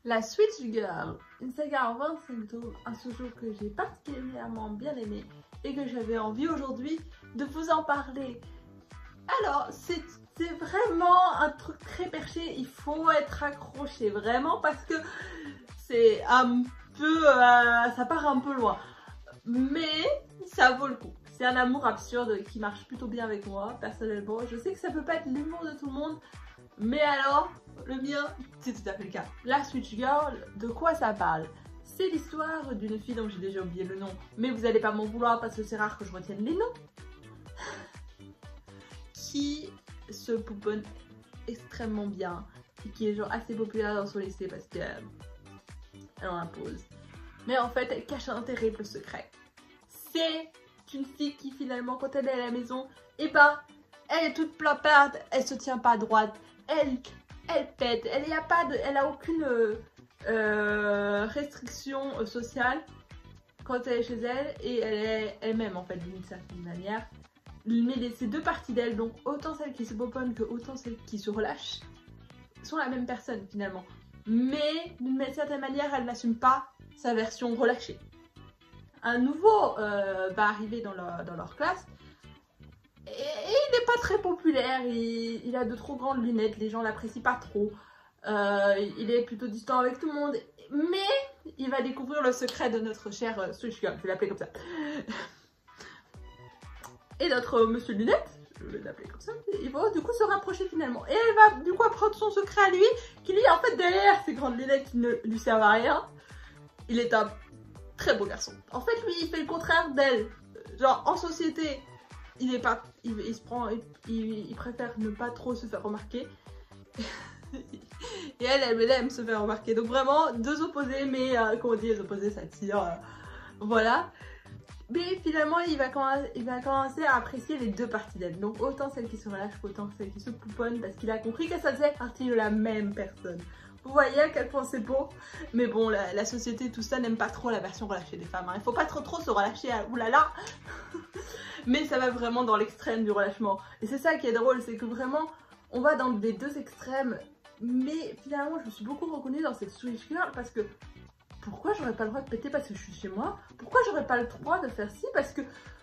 La Switch Girl, une saga en 25 tomes, un shoujo que j'ai particulièrement bien aimé et que j'avais envie aujourd'hui de vous en parler. Alors, c'est vraiment un truc très perché, il faut être accroché vraiment parce que c'est un peu, ça part un peu loin. Mais ça vaut le coup. C'est un amour absurde qui marche plutôt bien avec moi, personnellement. Je sais que ça peut pas être l'humour de tout le monde, mais alors, le mien, c'est tout à fait le cas. La Switch Girl, de quoi ça parle? C'est l'histoire d'une fille dont j'ai déjà oublié le nom, mais vous allez pas m'en vouloir parce que c'est rare que je retienne les noms, qui se pouponne extrêmement bien et qui est genre assez populaire dans son lycée parce que elle en impose. Mais en fait, elle cache un terrible secret. C'est une fille qui finalement, quand elle est à la maison, et ben, elle est toute plaparde, elle se tient pas droite, elle pète, elle a aucune restriction sociale quand elle est chez elle et elle est elle-même en fait d'une certaine manière. Mais ces deux parties d'elle, donc autant celle qui se poponne que autant celle qui se relâche, sont la même personne finalement. Mais d'une certaine manière, elle n'assume pas sa version relâchée. Un nouveau va arriver dans leur classe et il n'est pas très populaire, il a de trop grandes lunettes, les gens l'apprécient pas trop, il est plutôt distant avec tout le monde, mais il va découvrir le secret de notre chère Switch Girl, je vais l'appeler comme ça. Et notre monsieur Lunette, je vais l'appeler comme ça, il va du coup se rapprocher finalement. Et elle va du coup apprendre son secret à lui, qui lui en fait derrière ces grandes lunettes qui ne lui servent à rien, il est un très beau garçon. En fait lui il fait le contraire d'elle, genre en société il est pas, il préfère ne pas trop se faire remarquer. Et elle aime se faire remarquer. Donc vraiment deux opposés, mais comme on dit les opposés s'attirent, voilà. Mais finalement il va commencer à apprécier les deux parties d'elle. Donc autant celle qui se relâche qu'autant celle qui se pouponne, parce qu'il a compris que ça faisait partie de la même personne. Vous voyez à quel point c'est beau. Mais bon, la société, tout ça n'aime pas trop la version relâchée des femmes, hein. Il faut pas trop se relâcher, oulala. Mais ça va vraiment dans l'extrême du relâchement. Et c'est ça qui est drôle, c'est que vraiment on va dans les deux extrêmes. Mais finalement je me suis beaucoup reconnue dans cette Switch Girl parce que pourquoi j'aurais pas le droit de péter parce que je suis chez moi? Pourquoi j'aurais pas le droit de faire ci parce que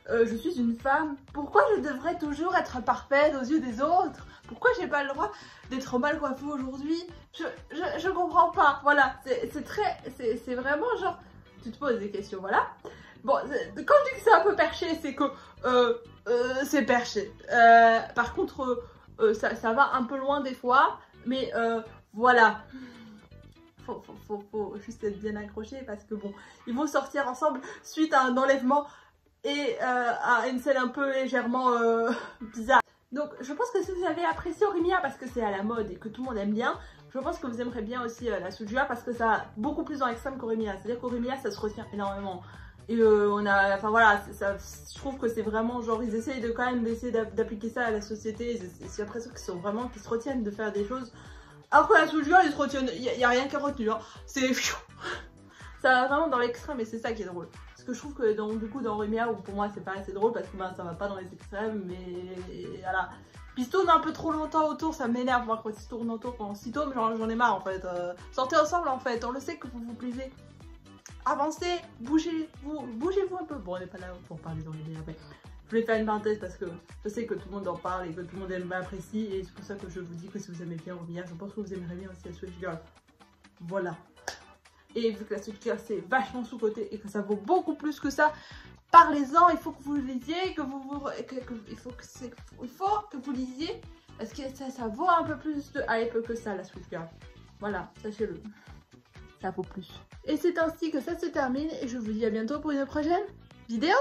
je suis une femme? Pourquoi je devrais toujours être parfaite aux yeux des autres? Pourquoi j'ai pas le droit d'être mal coiffée aujourd'hui? Je comprends pas, voilà, c'est vraiment genre, tu te poses des questions, voilà. Bon, quand je dis que c'est un peu perché, c'est que c'est perché. Par contre, ça va un peu loin des fois, mais voilà. Faut juste être bien accroché parce que bon, ils vont sortir ensemble suite à un enlèvement et à une scène un peu légèrement bizarre. Donc je pense que si vous avez apprécié Horimiya parce que c'est à la mode et que tout le monde aime bien, je pense que vous aimerez bien aussi la Switch Girl parce que ça va beaucoup plus dans l'extrême qu'Horimiya. C'est-à-dire qu'Horimiya ça se retient énormément. Et enfin voilà, je trouve que c'est vraiment genre ils essayent de quand même d'essayer d'appliquer ça à la société. J'ai l'impression qu'ils sont vraiment, qu'ils se retiennent de faire des choses. Alors que la Switch Girl, ils se retiennent, il n'y a rien qui est retenu, hein. C'est ça va vraiment dans l'extrême et c'est ça qui est drôle. Parce que je trouve que du coup dans Horimiya, où pour moi c'est pas assez drôle parce que ça va pas dans les extrêmes, mais voilà. Puis il se tourne un peu trop longtemps autour, ça m'énerve moi quand il se tourne autour pendant 6 tomes, j'en ai marre en fait. Sortez ensemble en fait, on le sait que vous vous plaisez. Avancez, bougez-vous un peu. Bon, on n'est pas là pour parler d'Horimiya, mais je voulais faire une parenthèse parce que je sais que tout le monde en parle et que tout le monde m'apprécie et c'est pour ça que je vous dis que si vous aimez bien Horimiya, je pense que vous aimerez bien aussi la Switch Girl. Voilà. Et vu que la Switch Girl c'est vachement sous-côté et que ça vaut beaucoup plus que ça, parlez-en, il faut que vous lisiez, il faut que vous lisiez parce que ça vaut un peu plus de hype que ça la Switch Girl. Voilà, sachez-le. Ça vaut plus. Et c'est ainsi que ça se termine et je vous dis à bientôt pour une prochaine vidéo.